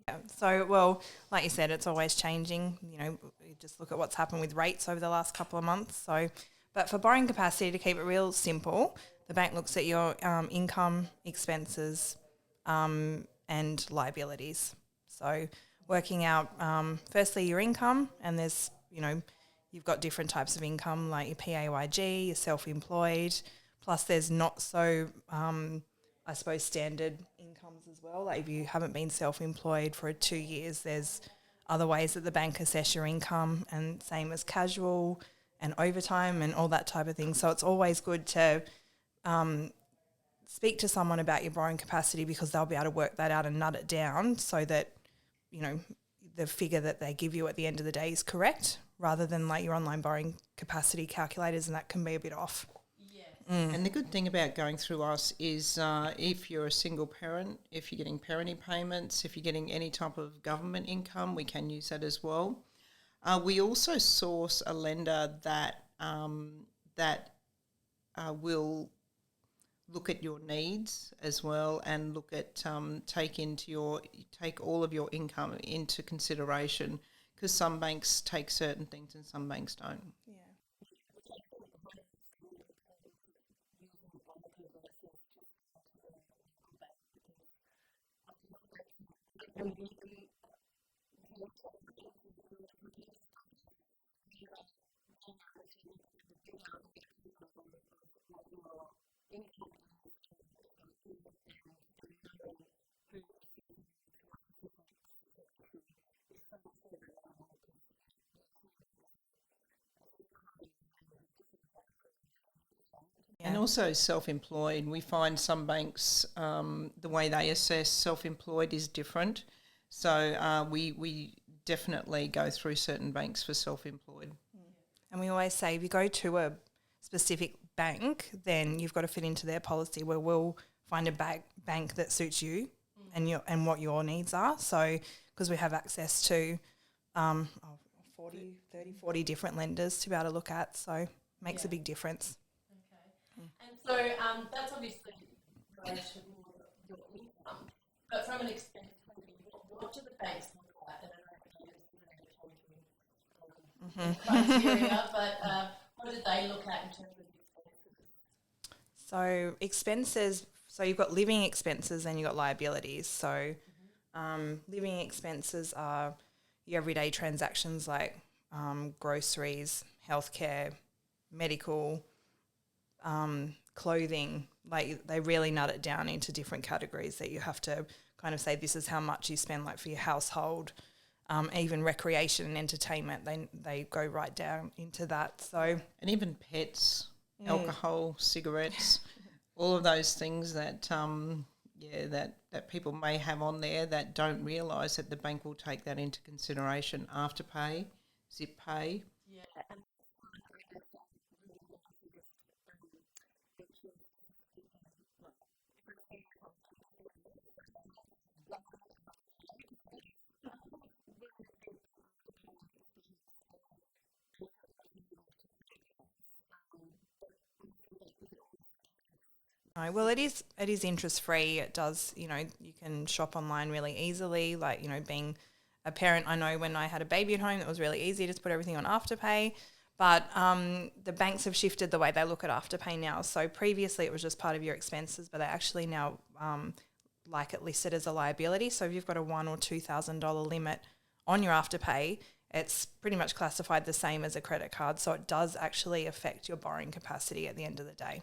Yeah. So, well, like you said, it's always changing. You just look at what's happened with rates over the last couple of months. So, but for borrowing capacity, to keep it real simple, the bank looks at your income, expenses, and liabilities. So, working out firstly your income, and you've got different types of income like your PAYG, your self-employed. Plus, there's not so I suppose standard incomes as well. Like if you haven't been self-employed for 2 years, there's other ways that the bank assess your income, and same as casual and overtime and all that type of thing. So it's always good to speak to someone about your borrowing capacity, because they'll be able to work that out and nut it down so that, you know, the figure that they give you at the end of the day is correct, rather than like your online borrowing capacity calculators, and that can be a bit off. And the good thing about going through us is if you're a single parent, if you're getting parenting payments, if you're getting any type of government income, we can use that as well. We also source a lender that will look at your needs as well, and look at take all of your income into consideration, because some banks take certain things and some banks don't. Yeah. And Yeah. also self-employed, we find some banks, the way they assess self-employed is different. So we definitely go through certain banks for self-employed. And we always say if you go to a specific bank, then you've got to fit into their policy, where we'll find a bank that suits you and what your needs are. So because we have access to 40 different lenders to be able to look at, so makes a big difference. Okay. And so that's obviously in relation to your income, but from an expense point of view, what do the banks look at? And I don't know if you criteria, but what do they look at in terms of expenses? So expenses, so you've got living expenses and you've got liabilities. So living expenses are your everyday transactions like groceries, healthcare, medical, clothing. Like they really nut it down into different categories that you have to kind of say this is how much you spend, like for your household. Even recreation and entertainment, they go right down into that. So And even pets, alcohol, cigarettes, all of those things that that people may have on there that don't realise that the bank will take that into consideration. Afterpay, zip pay. Yeah. no, well, it is interest free. It does, you can shop online really easily. Like, being a parent, I know when I had a baby at home, it was really easy to just put everything on Afterpay. But the banks have shifted the way they look at Afterpay now. So previously it was just part of your expenses, but they actually now like it listed as a liability. So if you've got a $1,000 or $2,000 limit on your Afterpay, it's pretty much classified the same as a credit card. So it does actually affect your borrowing capacity at the end of the day.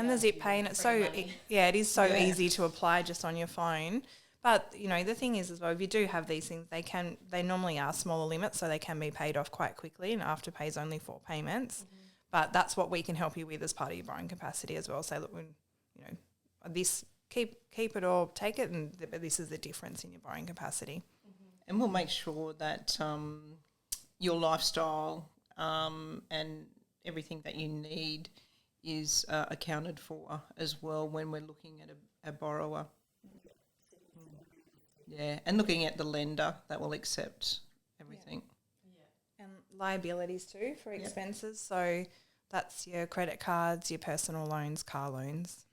And the Zip Pay, and it's so it is so easy to apply just on your phone. But the thing is as well, if you do have these things, they normally are smaller limits, so they can be paid off quite quickly. And Afterpay is only 4 payments, but that's what we can help you with as part of your borrowing capacity as well. So look, this keep it or take it, but this is the difference in your borrowing capacity. And we'll make sure that your lifestyle and everything that you need is accounted for as well when we're looking at a borrower. Yeah, and looking at the lender that will accept everything. And liabilities too for expenses. So that's your credit cards, your personal loans, car loans,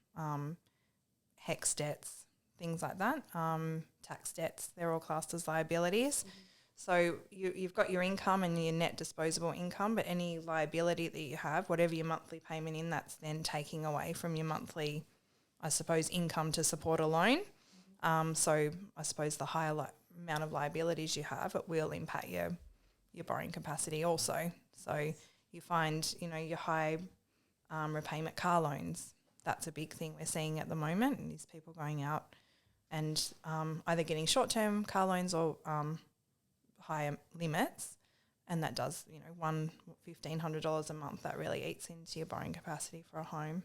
HEX debts, things like that, tax debts, they're all classed as liabilities. So you've got your income and your net disposable income, but any liability that you have, whatever your monthly payment in, that's then taking away from your monthly, I suppose, income to support a loan. So I suppose the higher amount of liabilities you have, it will impact your borrowing capacity also. So you find, your high repayment car loans, that's a big thing we're seeing at the moment, and is people going out and either getting short-term car loans or higher limits, and that does, $1,500 a month, that really eats into your borrowing capacity for a home.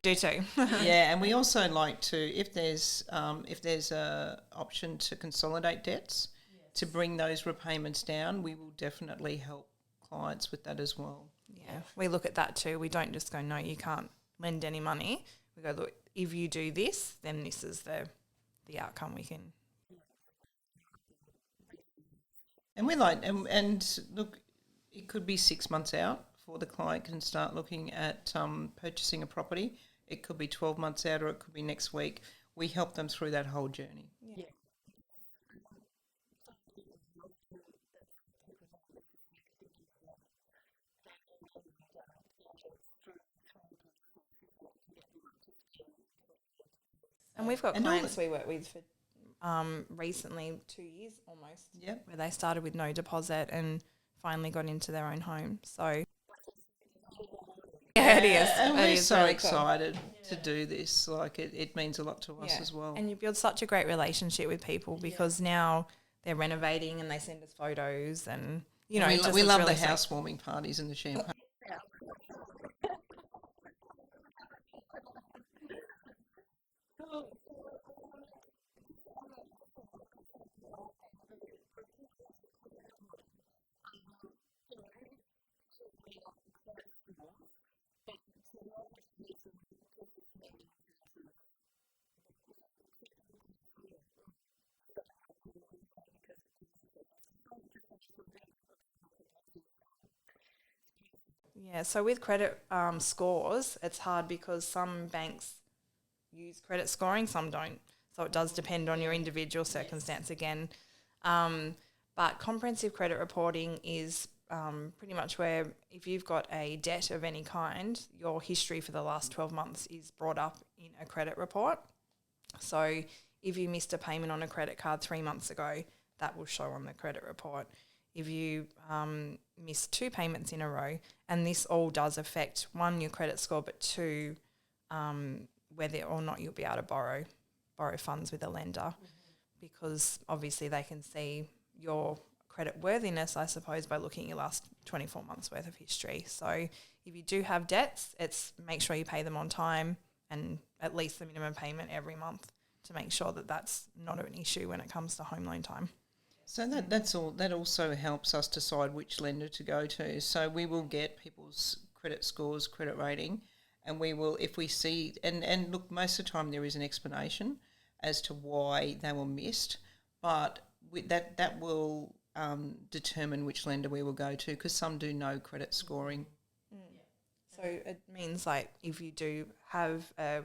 Do too. Yeah, and we also like to, if there's a option to consolidate debts, to bring those repayments down, we will definitely help clients with that as well. Yeah, we look at that too. We don't just go, no, you can't lend any money. We go, look, if you do this, then this is the outcome we can. And we like, and look, it could be 6 months out before the client can start looking at purchasing a property. It could be 12 months out, or it could be next week. We help them through that whole journey. Yeah. And we've got And clients we work with for recently 2 years almost, where they started with no deposit and finally got into their own home. So yeah, it is. And we're so really excited to do this. Like it means a lot to us as well. And you build such a great relationship with people because now they're renovating and they send us photos, and we love really the housewarming parties and the champagne. Yeah, so with credit scores, it's hard because some banks use credit scoring, some don't. So it does depend on your individual circumstance again. But comprehensive credit reporting is pretty much where if you've got a debt of any kind, your history for the last 12 months is brought up in a credit report. So if you missed a payment on a credit card 3 months ago, that will show on the credit report. If you miss 2 payments in a row, and this all does affect, 1, your credit score, but 2, whether or not you'll be able to borrow funds with a lender, because obviously they can see your credit worthiness, I suppose, by looking at your last 24 months worth of history. So if you do have debts, it's make sure you pay them on time and at least the minimum payment every month to make sure that that's not an issue when it comes to home loan time. So that's all. That also helps us decide which lender to go to. So we will get people's credit scores, credit rating, and we will, if we see, and look, most of the time there is an explanation as to why they were missed, but that will determine which lender we will go to, because some do know credit scoring. So it means like if you do have I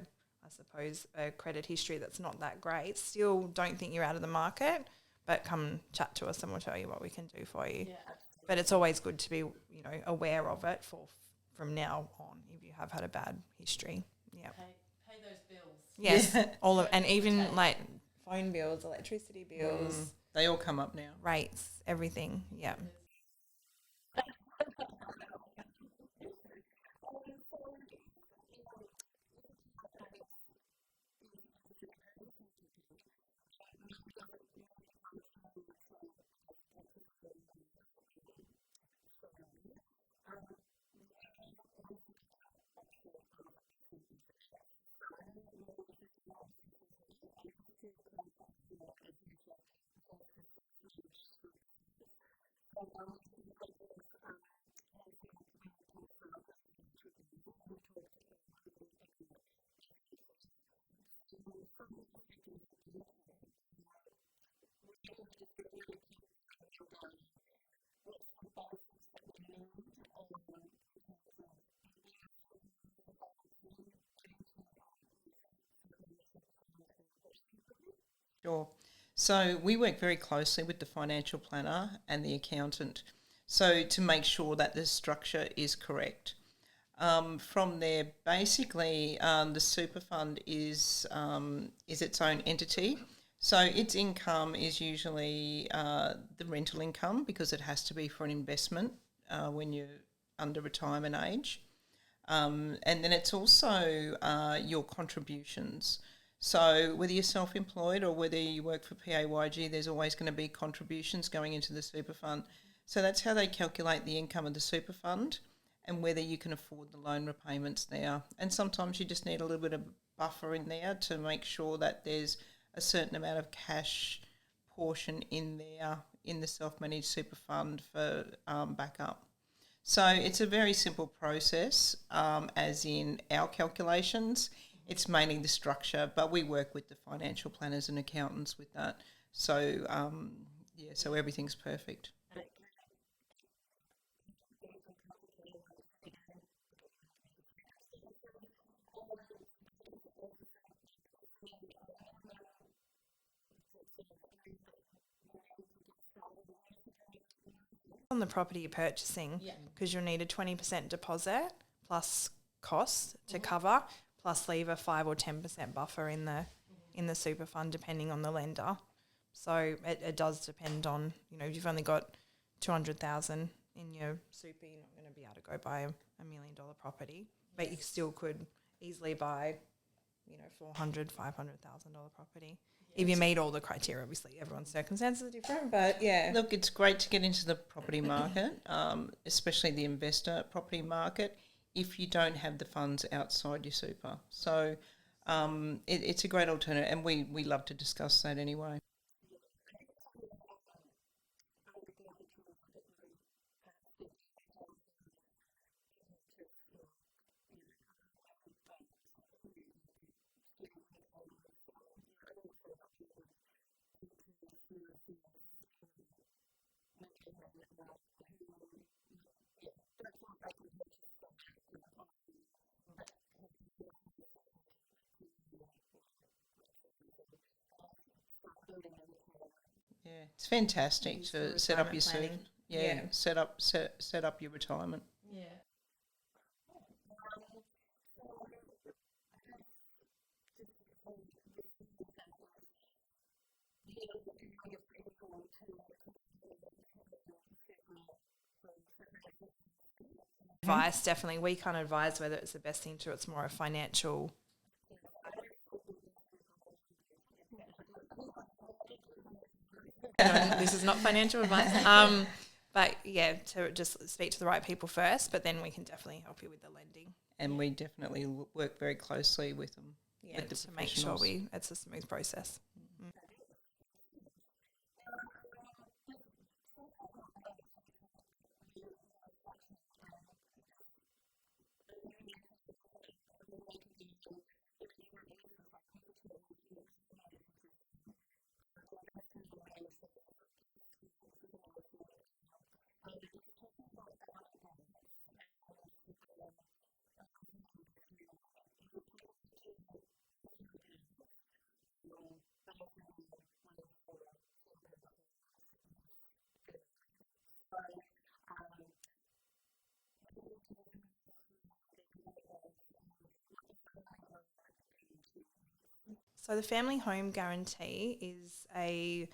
suppose a credit history that's not that great, still don't think you're out of the market, but come chat to us and we'll tell you what we can do for you. Yeah. But it's always good to be, aware of it from now on if you have had a bad history. Yeah. Pay those bills. Yes. And even like phone bills, electricity bills, They all come up now. rates, everything. Yeah. Sure. So we work very closely with the financial planner and the accountant, so to make sure that the structure is correct. From there, basically, the super fund is its own entity. So its income is usually the rental income because it has to be for an investment when you're under retirement age. And then it's also your contributions. So whether you're self-employed or whether you work for PAYG, there's always going to be contributions going into the super fund. So that's how they calculate the income of the super fund and whether you can afford the loan repayments there. And sometimes you just need a little bit of buffer in there to make sure that there's a certain amount of cash portion in there in the self-managed super fund for backup. So it's a very simple process, as in our calculations. It's mainly the structure, but we work with the financial planners and accountants with that. So, so everything's perfect. On the property you're purchasing, because you'll need a 20% deposit plus costs to cover, plus leave a 5 or 10% buffer in the super fund depending on the lender. So it does depend on, if you've only got 200,000 in your super, you're not going to be able to go buy a $1 million property, but you still could easily buy, $400,000, $500,000 property. If you meet all the criteria, obviously everyone's circumstances are different, but yeah. Look, it's great to get into the property market, especially the investor property market, if you don't have the funds outside your super. So it's a great alternative, and we love to discuss that anyway. Yeah, it's fantastic Use to for set up your retirement super. planning. Yeah, set up your retirement. Yeah. Advice, definitely. We can't advise whether it's the best thing to. It's more a financial. This is not financial advice. But yeah, to just speak to the right people first, but then we can definitely help you with the lending. And we definitely work very closely with them. Yeah, with the to make sure professionals. it's a smooth process. So the family home guarantee is a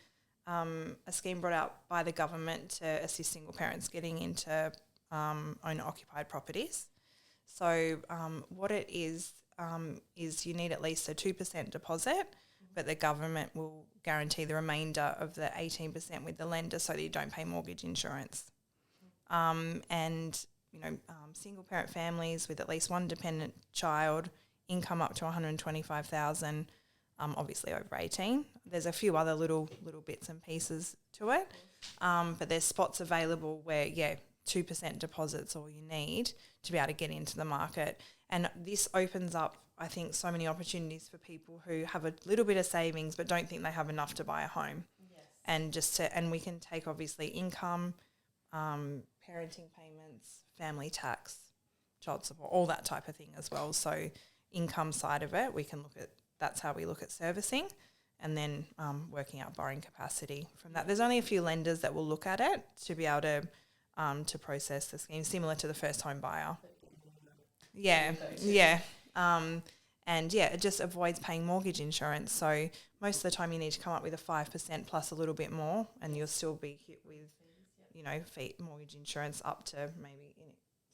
scheme brought out by the government to assist single parents getting into owner-occupied properties. So what it is you need at least a 2% deposit, but the government will guarantee the remainder of the 18% with the lender so that you don't pay mortgage insurance. And single parent families with at least one dependent child, income up to 125,000, obviously over 18. There's a few other little bits and pieces to it, but there's spots available where 2% deposit's all you need to be able to get into the market. And this opens up, I think, so many opportunities for people who have a little bit of savings but don't think they have enough to buy a home. Yes. And we can take obviously income, parenting payments, family tax, child support, all that type of thing as well. So income side of it, we can look at, that's how we look at servicing, and then working out borrowing capacity from that. There's only a few lenders that will look at it to be able to process the scheme, similar to the first home buyer. And it just avoids paying mortgage insurance. So most of the time you need to come up with a 5% plus a little bit more, and you'll still be hit with, mortgage insurance up to maybe in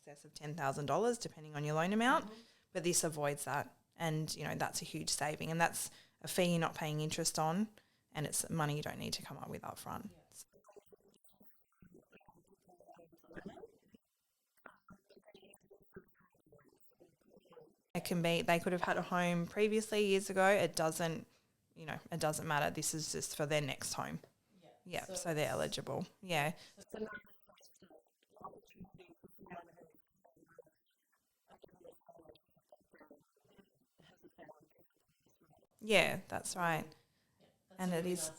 excess of $10,000 depending on your loan amount. But this avoids that, and that's a huge saving, and that's a fee you're not paying interest on, and it's money you don't need to come up with up front. It can be, they could have had a home previously years ago. It doesn't matter. This is just for their next home. Yeah, so they're eligible. Yeah. Yeah, that's right. And it is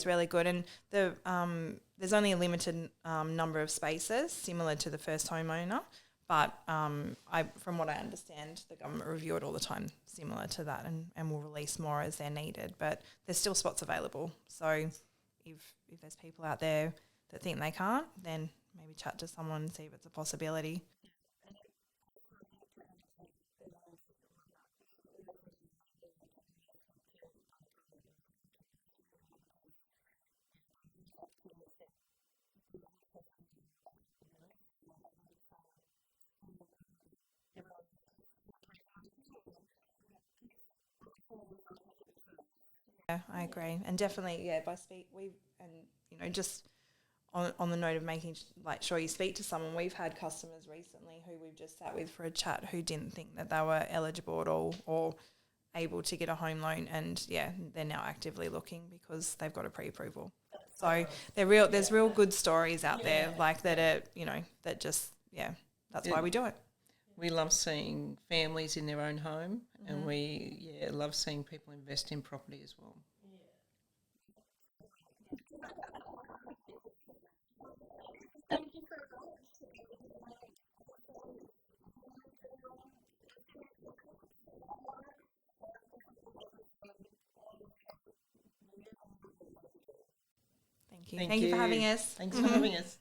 really good. And there's only a limited number of spaces, similar to the first homeowner. But from what I understand, the government review it all the time, similar to that, and will release more as they're needed. But there's still spots available. So if there's people out there that think they can't, then maybe chat to someone and see if it's a possibility. Yeah, I agree. And definitely, just on the note of making sure you speak to someone, we've had customers recently who we've just sat with for a chat who didn't think that they were eligible at all or able to get a home loan, and they're now actively looking because they've got a pre-approval. So there's real good stories out there like that that's why we do it. We love seeing families in their own home, and we love seeing people invest in property as well. Thank you. Thank you for having us. Thanks for having us.